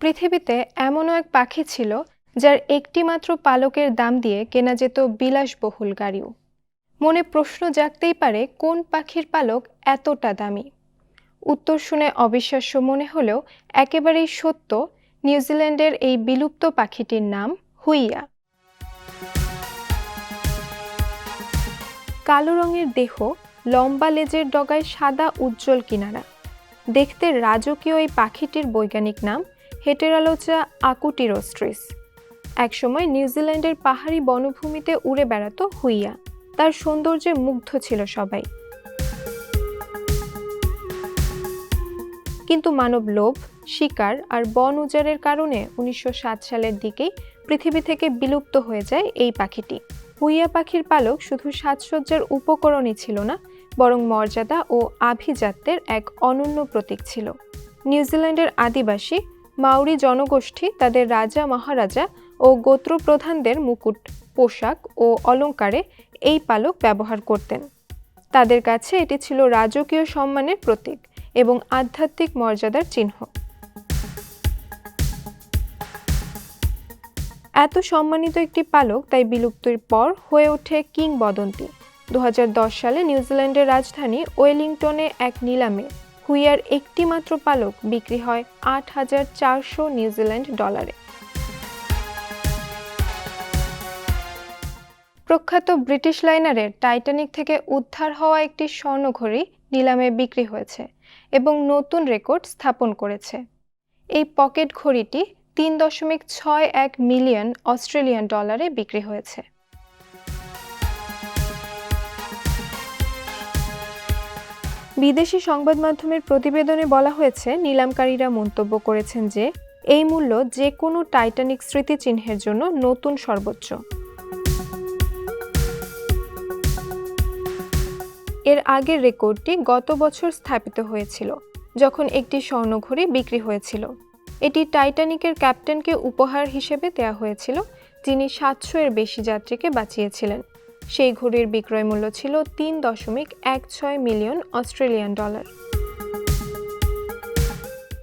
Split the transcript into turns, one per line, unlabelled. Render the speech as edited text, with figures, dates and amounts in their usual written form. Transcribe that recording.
পৃথিবীতে এমনও এক পাখি ছিল যার একটি মাত্র পালকের দাম দিয়ে কেনা যেত বিলাসবহুল গাড়িও। মনে প্রশ্ন জাগতেই পারে, কোন পাখির পালক এতটা দামি? উত্তর শুনে অবিশ্বাস্য মনে হলেও একেবারেই সত্য। নিউজিল্যান্ডের এই বিলুপ্ত পাখিটির নাম হুইয়া। কালো রঙের দেহ, লম্বা লেজের ডগায় সাদা উজ্জ্বল কিনারা। দেখতে রাজকীয় এই পাখিটির বৈজ্ঞানিক নাম হেটেরালোচা আকুটিরোস্ট্রিস। একসময় নিউজিল্যান্ডের পাহাড়ি বনভূমিতে উড়ে বেড়াতো হুইয়া। তার সৌন্দর্যে মুগ্ধ ছিল সবাই। কিন্তু মানব লোভ, শিকার আর বন উজাড়ের কারণে 1960 সালের দিকেই পৃথিবী থেকে বিলুপ্ত হয়ে যায় এই পাখিটি। হুইয়া পাখির পালক শুধু সাজসজ্জার উপকরণই ছিল না, বরং মর্যাদা ও আভিজাত্যের এক অনন্য প্রতীক ছিল। নিউজিল্যান্ডের আদিবাসী মাউরি জনগোষ্ঠী তাদের রাজা, মহারাজা ও গোত্রপ্রধানদের মুকুট, পোশাক ও অলংকারে এই পালক ব্যবহার করতেন। তাদের কাছে এটি ছিল রাজকীয় সম্মানের প্রতীক এবং আধ্যাত্মিক মর্যাদার চিহ্ন। এত সম্মানিত একটি পালক তাই বিলুপ্তির পর হয়ে ওঠে কিংবদন্তি। 2010 সালে নিউজিল্যান্ডের রাজধানী ওয়েলিংটনে এক নিলামে হুইয়ার একটি মাত্র পালক বিক্রি হয় $8,400 নিউজিল্যান্ড ডলারে। প্রখ্যাত ব্রিটিশ লাইনারের টাইটানিক থেকে উদ্ধার হওয়া একটি স্বর্ণঘড়ি নিলামে বিক্রি হয়েছে এবং নতুন রেকর্ড স্থাপন করেছে। এই পকেট ঘড়িটি $3.61 মিলিয়ন অস্ট্রেলিয়ান ডলারে বিক্রি হয়েছে। বিদেশি সংবাদ মাধ্যমের প্রতিবেদনে বলা হয়েছে, নিলামকারীরা মন্তব্য করেছেন যে এই মূল্য যে কোনো টাইটানিক স্মৃতিচিহ্নের জন্য নতুন সর্বোচ্চ। এর আগের রেকর্ডটি গত বছর স্থাপিত হয়েছিল, যখন একটি স্বর্ণঘড়ি বিক্রি হয়েছিল। এটি টাইটানিকের ক্যাপ্টেনকে উপহার হিসেবে দেওয়া হয়েছিল, যিনি 700 এর বেশি যাত্রীকে বাঁচিয়েছিলেন। সেই ঘড়ির বিক্রয় মূল্য ছিল $3.16 মিলিয়ন অস্ট্রেলিয়ান ডলার।